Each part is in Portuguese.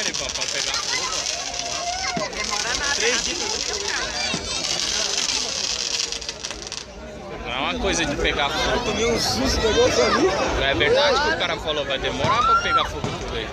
Maripó, pra pegar fogo, ó. Demora nada. 3 dias. Não é uma coisa de pegar fogo. Eu tomei um susto, negócio ali. Não é verdade que o cara falou vai demorar pra pegar fogo tudo aí.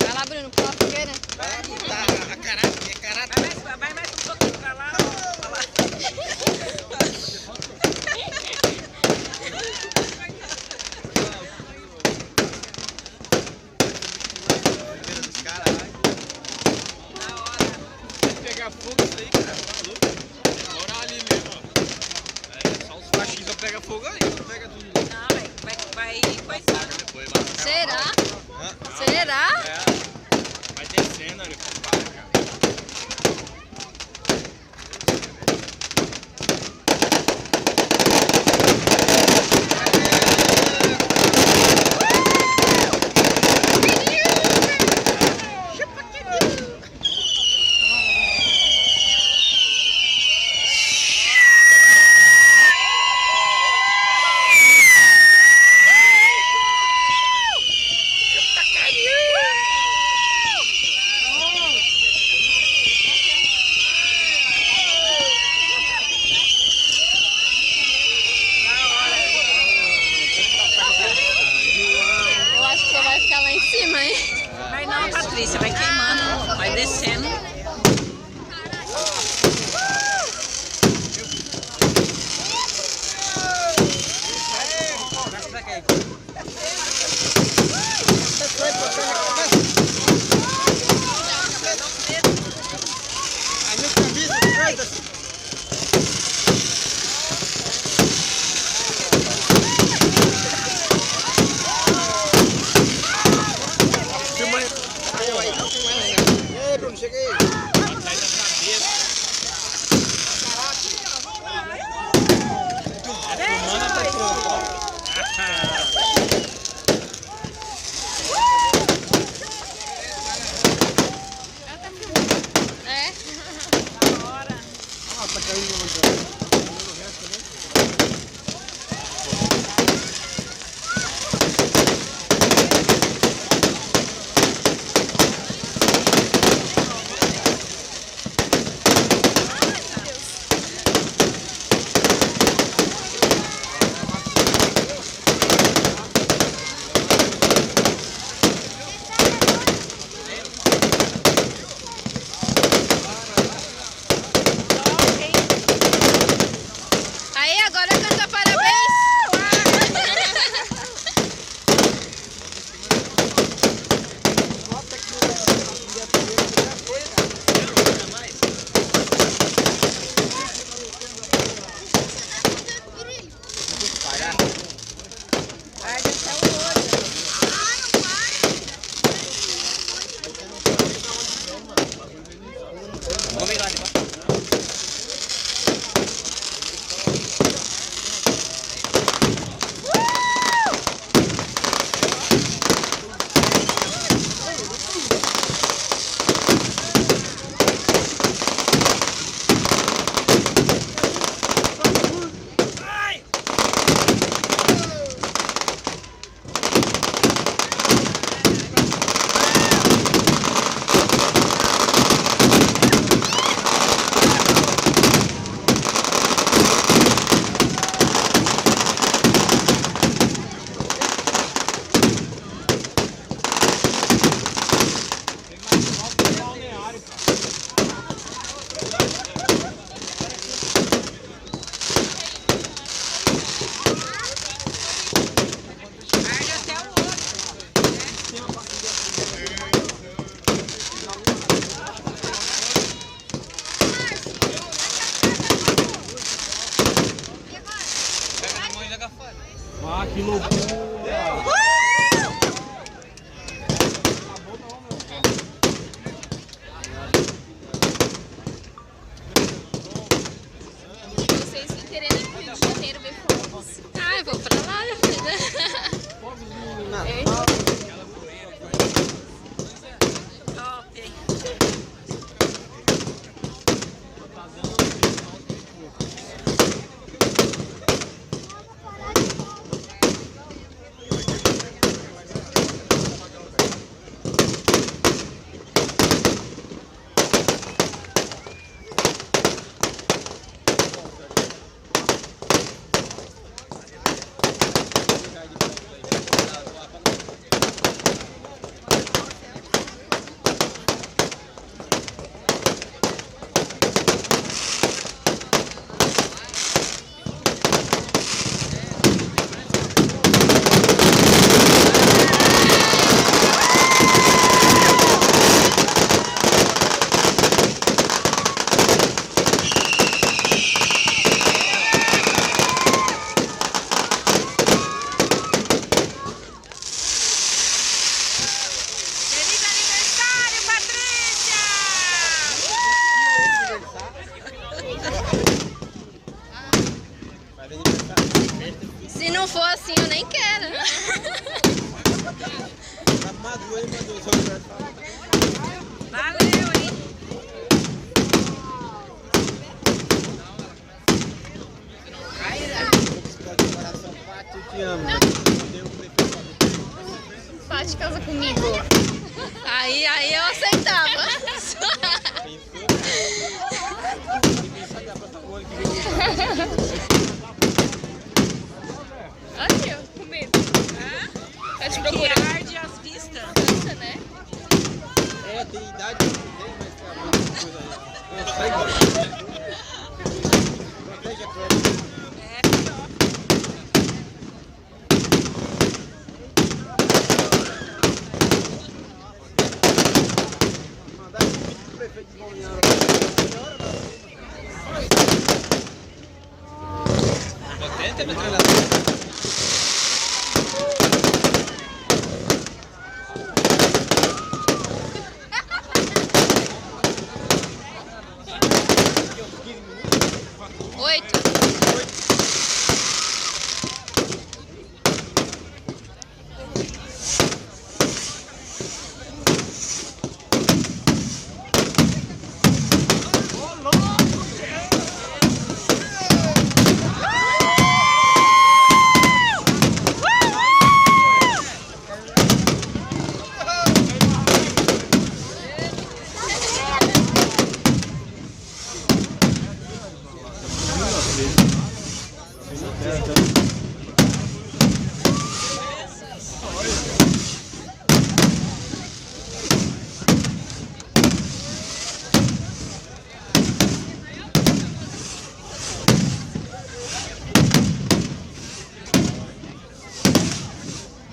Vai lá, Bruno, pula a fogueira. Vai lá botar a carata. Vai mais um pouquinho pra lá. Pra lá. Pegar fogo isso aí, cara. Demora ali mesmo, ó. É só os faixinhos pega fogo aí, não pega tudo. Não, vai coisando. Depois lá. Será? Será? É. Vai descendo ali, para, cara. Eu acho que só vai ficar lá em cima, hein? Vai não, Patrícia, vai queimando, vai descendo. Ei, Bruno, chega aí. Sai da cabeça. Filmando tá pronto. É. Ah, tá caindo onde? Aí, agora canta parabéns. Arde até o olho. Vamos ir lá debaixo. Arde até o olho. Pega na mão e joga fora. Ah, que loucura. Vocês sem querer nem pedir. Ai, vou pra lá, minha filha. Top. Feliz aniversário, Patrícia! Se não for assim, eu nem quero. Tá maduro, hein, maduro? Só aniversário. Valeu, hein? De coração, Pati, eu te amo. Pode casa comigo. Aí eu aceitava. Aqui, ó, com medo. Tá te Que procurando, arde as vistas. né? É, tem idade, não tem mais trabalho, coisa aí. Eu sei que é prova. É pior. Mandar esse vídeo pro prefeito de Balneário. Potente a metralhadora. Oito.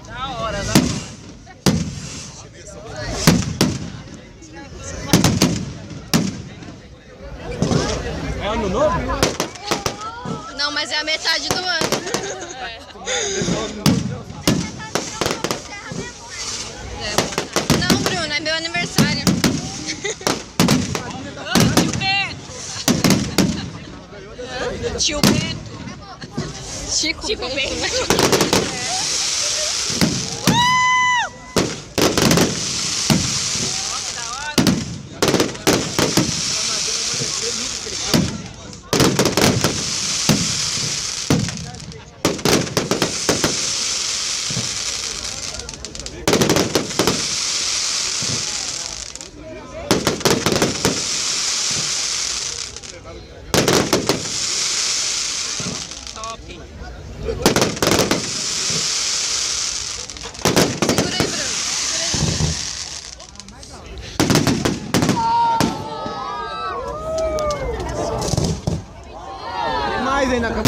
Da hora, da É ano novo? Não, mas é a metade do ano. Não, Bruno, é meu aniversário. Tio Beto. Chico Bento. Nossa, da hora. Top. Segura aí, Bruno. Tem mais aí na cama.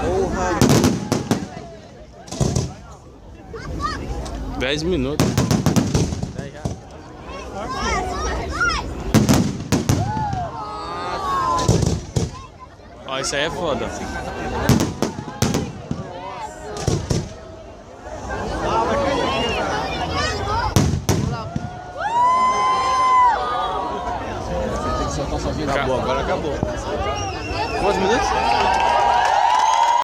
Porra. 10 minutos. Ó, isso aí é foda. Acabou, agora acabou. Quantos minutos?